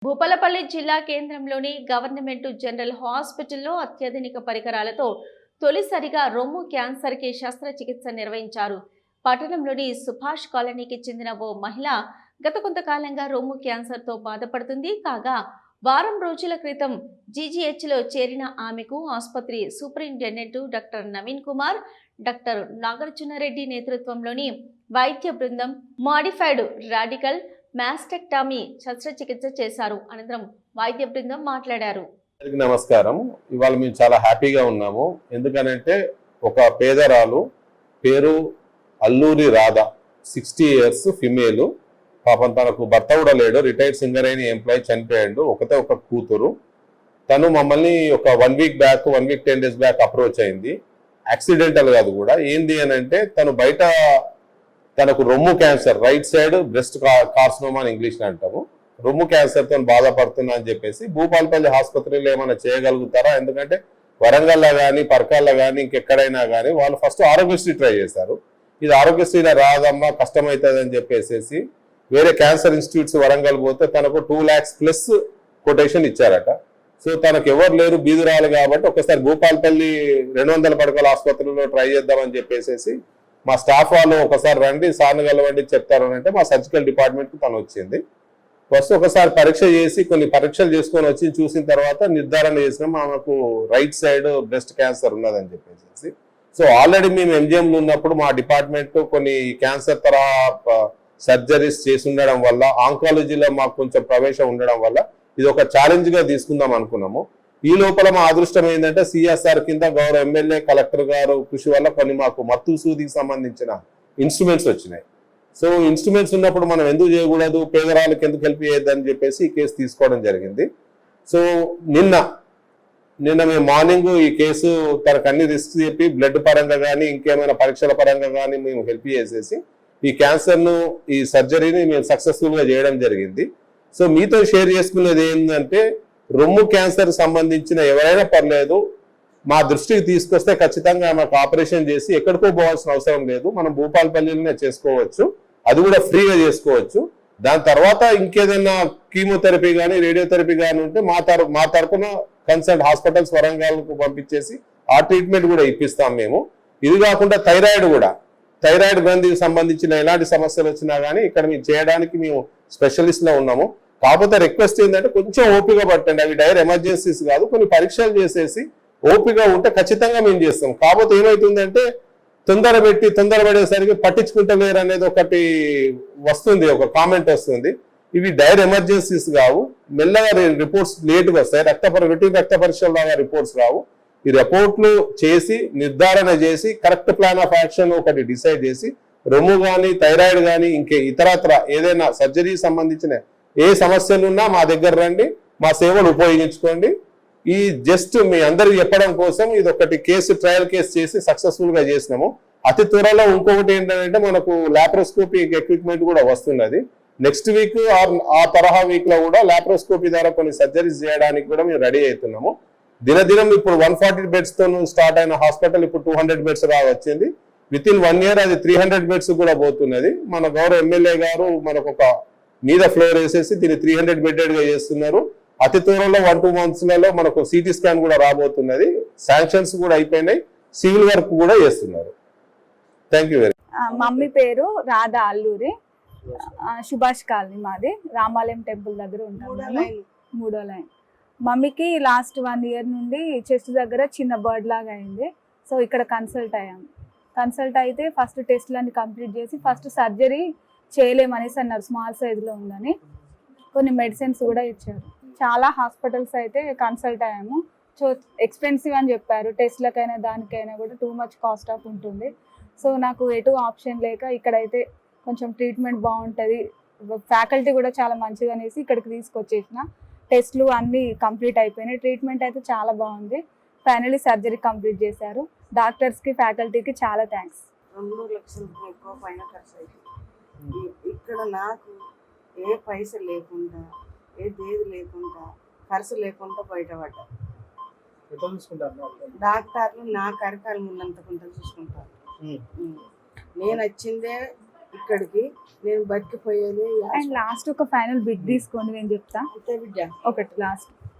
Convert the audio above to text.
భూపాలపల్లి జిల్లా కేంద్రంలోని government general హాస్పిటల్లో అత్యాధునిక పరికరాలతో తొలిసారిగా రొమ్ము క్యాన్సర్కి శస్త్రచికిత్స నిర్వహించారు. పట్టణంలోని సుభాష్ కాలనీకి చెందిన ఓ మహిళ గత కొంతకాలంగా రొమ్ము క్యాన్సర్తో బాధపడుతుంది. కాగా వారం రోజుల క్రితం జీజీహెచ్లో చేరిన ఆమెకు ఆసుపత్రి superintendent doctor Naveen Kumar, doctor Nagarjuna Reddy నేతృత్వంలోని వైద్య బృందం మాడిఫైడ్ రాడికల్ మాస్టెక్టమీ శస్త్రచికిత్స చేశారు. అనంతరం వైద్య బృందం మాట్లాడారు. నమస్కారం. ఇవాళ మేము చాలా హ్యాపీగా ఉన్నాము. ఎందుకనంటే ఒక పేదరాలు పేరు అల్లూరి రాధ, 60 years, ఫిమేల్. పాపం తనకు భర్త కూడా లేడు, రిటైర్డ్ సింగర్ అయిన ఎంప్లాయీ చనిపోయాడు, ఒక కూతురు. తను మమ్మల్ని ఒక 1 week back 1 week 10 days back approach అయింది. యాక్సిడెంటల్ కాదు కూడా. ఏంది అని అంటే తను బయట తనకు రొమ్ము cancer, right side breast carcinoma అని ఇంగ్లీష్లో అంటాము, రొమ్ము క్యాన్సర్తో బాధపడుతున్నా అని చెప్పేసి భూపాలపల్లి ఆసుపత్రిలో ఏమైనా చేయగలుగుతారా, ఎందుకంటే వరంగల్లో కానీ పరకాల్లో కానీ ఇంకెక్కడైనా కానీ వాళ్ళు ఫస్ట్ ఆరోగ్యశ్రీ ట్రై చేశారు. ఇది ఆరోగ్యశ్రీలో రాదమ్మా, కష్టమవుతుంది అని చెప్పేసి వేరే క్యాన్సర్ ఇన్స్టిట్యూట్స్ వరంగల్ పోతే తనకు 2 lakhs ప్లస్ కొటేషన్ ఇచ్చారట. సో తనకు ఎవరు లేరు, బీదురాలు కాబట్టి ఒకసారి భూపాలపల్లి 200 పడకల ఆసుపత్రిలో ట్రై చేద్దామని చెప్పేసి మా స్టాఫ్ వాళ్ళు ఒకసారి రండి, సార్ని కలవండి చెప్తారు అని అంటే మా సర్జికల్ డిపార్ట్మెంట్కి తను వచ్చింది. ఫస్ట్ ఒకసారి పరీక్ష చేసి కొన్ని పరీక్షలు చేసుకొని వచ్చి చూసిన తర్వాత నిర్ధారణ చేసినాం మనకు రైట్ సైడ్ బ్రెస్ట్ క్యాన్సర్ ఉన్నదని చెప్పేసి. సో ఆల్రెడీ మేము ఎంజిఎంలో ఉన్నప్పుడు మా డిపార్ట్మెంట్ కొన్ని క్యాన్సర్ తరహా సర్జరీస్ చేసి ఉండడం వల్ల, ఆంకాలజీలో మాకు కొంచెం ప్రవేశం ఉండడం వల్ల ఇది ఒక ఛాలెంజ్గా తీసుకుందాం అనుకున్నాము. ఈ లోపల మా అదృష్టం ఏంటంటే సిఎస్ఆర్ కింద గౌరవ ఎమ్మెల్యే, కలెక్టర్ గారు కృషి వల్ల కొన్ని మాకు మత్తు సూదికి సంబంధించిన ఇన్స్ట్రుమెంట్స్ వచ్చినాయి. సో ఇన్స్ట్రుమెంట్స్ ఉన్నప్పుడు మనం ఎందుకు చేయకూడదు, పేదరాళ్ళకి ఎందుకు హెల్ప్ చేయొద్దని చెప్పేసి ఈ కేసు తీసుకోవడం జరిగింది. సో నిన్న మేము మార్నింగ్ ఈ కేసు తనకు అన్ని రిస్క్ చెప్పి బ్లడ్ పరంగా కానీ ఇంకేమైనా పరీక్షల పరంగా కానీ మేము హెల్ప్ చేసేసి ఈ క్యాన్సర్ను, ఈ సర్జరీని మేము సక్సెస్ఫుల్గా చేయడం జరిగింది. సో మీతో షేర్ చేసుకునేది ఏంటంటే రొమ్ము క్యాన్సర్ సంబంధించిన ఎవరైనా పర్లేదు, మా దృష్టికి తీసుకొస్తే ఖచ్చితంగా మాకు ఆపరేషన్ చేసి ఎక్కడికో పోవాల్సిన అవసరం లేదు, మనం భూపాలపల్లిలోనే చేసుకోవచ్చు, అది కూడా ఫ్రీగా చేసుకోవచ్చు. దాని తర్వాత ఇంకేదైనా కీమోథెరపీ కానీ రేడియోథెరపీ కానీ ఉంటే మా తరపున కన్సల్ట్ హాస్పిటల్స్ వరంగల్కు పంపించేసి ఆ ట్రీట్మెంట్ కూడా ఇప్పిస్తాం మేము. ఇది కాకుండా థైరాయిడ్ గ్రంథికి సంబంధించిన ఎలాంటి సమస్యలు వచ్చినా కానీ ఇక్కడ మేము చేయడానికి మేము స్పెషలిస్ట్లో ఉన్నాము. కాకపోతే రిక్వెస్ట్ ఏంటంటే కొంచెం ఓపిక పట్టండి, అవి డైరెక్ట్ ఎమర్జెన్సీస్ కాదు, కొన్ని పరీక్షలు చేసేసి ఓపిక ఉంటే ఖచ్చితంగా మేము చేస్తాం. కాకపోతే ఏమవుతుందంటే తొందరపడేసరికి పట్టించుకుంటలేరు అనేది ఒకటి వస్తుంది, ఒక కామెంట్ వస్తుంది. ఇవి డైరెక్ట్ ఎమర్జెన్సీస్ కావు, మెల్లగా రిపోర్ట్స్ లేట్గా వస్తాయి, రొటీన్ రక్త పరీక్షల లాగా రిపోర్ట్స్ రావు. ఈ రిపోర్ట్లు చేసి నిర్ధారణ చేసి కరెక్ట్ ప్లాన్ ఆఫ్ యాక్షన్ ఒకటి డిసైడ్ చేసి రొమ్ము కానీ థైరాయిడ్ కానీ ఇంకే ఇతరత్ర ఏదైనా సర్జరీ సంబంధించిన ఏ సమస్యలున్నా మా దగ్గర రండి, మా సేవలు ఉపయోగించుకోండి. ఈ జస్ట్ మీ అందరికి చెప్పడం కోసం ఇది ఒకటి కేసు, ట్రయల్ కేసు చేసి సక్సెస్ఫుల్గా చేసినాము. అతి త్వరలో ఇంకొకటి ఏంటంటే మనకు లాప్రోస్కోపీ ఎక్విప్మెంట్ కూడా వస్తున్నది. నెక్స్ట్ వీక్ ఆ తరహా వీక్లో కూడా లాప్రోస్కోపీ ద్వారా కొన్ని సర్జరీస్ చేయడానికి కూడా మేము రెడీ అవుతున్నాము. దినదినం ఇప్పుడు 140 బెడ్స్తో స్టార్ట్ అయిన హాస్పిటల్ ఇప్పుడు 200 బెడ్స్ వచ్చింది. వితిన్ 1 year అది 300 బెడ్స్ కూడా పోతున్నది. మన గౌరవ ఎమ్మెల్యే గారు మనకు ఒక మీద ఫ్లోర్ వేసేసి దీన్ని 300 బెడ్డెడ్గా చేస్తున్నారు. అతి త్వరలో 1-2 monthsలలో మనకు సిటీ స్కాన్ కూడా రాబోతున్నది. శాంక్షన్స్ కూడా అయిపోయినాయి, సివిల్ వర్క్ కూడా చేస్తున్నారు. Thank you very much. Mummy పేరు రాధా అల్లూరి, సుభాష్ కాలనీ మాది, రామాలయం టెంపుల్ దగ్గర ఉంటాను, 3వ లైన్. మమ్మీకి లాస్ట్ 1 year నుండి చెస్ట్ దగ్గర చిన్న బర్డ్ లాగా అయింది. సో ఇక్కడ కన్సల్ట్ అయ్యాము. కన్సల్ట్ అయితే ఫస్ట్ టెస్ట్లన్నీ కంప్లీట్ చేసి ఫస్ట్ సర్జరీ చేయలేమనేసి అన్నారు, స్మాల్ సైజులో ఉందని. కొన్ని మెడిసిన్స్ కూడా ఇచ్చారు. చాలా హాస్పిటల్స్ అయితే కన్సల్ట్ అయ్యాము. సో ఎక్స్పెన్సివ్ అని చెప్పారు, టెస్ట్లకైనా దానికైనా కూడా టూ మచ్ కాస్ట్ ఆఫ్ ఉంటుంది. సో నాకు ఎటు ఆప్షన్ లేక ఇక్కడైతే కొంచెం ట్రీట్మెంట్ బాగుంటుంది, ఫ్యాకల్టీ కూడా చాలా మంచిగా అనేసి ఇక్కడికి తీసుకొచ్చేసిన. టెస్ట్లు అన్నీ కంప్లీట్ అయిపోయినాయి, ట్రీట్మెంట్ అయితే చాలా బాగుంది. ఫైనలీ సర్జరీ కంప్లీట్ చేశారు. డాక్టర్స్కి, ఫ్యాకల్టీకి చాలా థ్యాంక్స్. 2 లక్షల ఎక్కువ పైన ఖర్చు అవుతుంది. ఇక్కడ నాకు ఏ పైస లేకుండా, ఏ దేది లేకుండా, ఖర్చు లేకుండా బయటపడ్డా. డాక్టర్లు నా కరకాల ముందంత కొంత చూసుకుంటారు. నేను వచ్చిందే ఇక్కడికి నేను బతికిపోయేది అండ్ లాస్ట్ ఒక ఫైనల్ బిడ్ తీసుకోండి, నేను చెప్తా అంతే బిడ్డ. ఒకటి లాస్ట్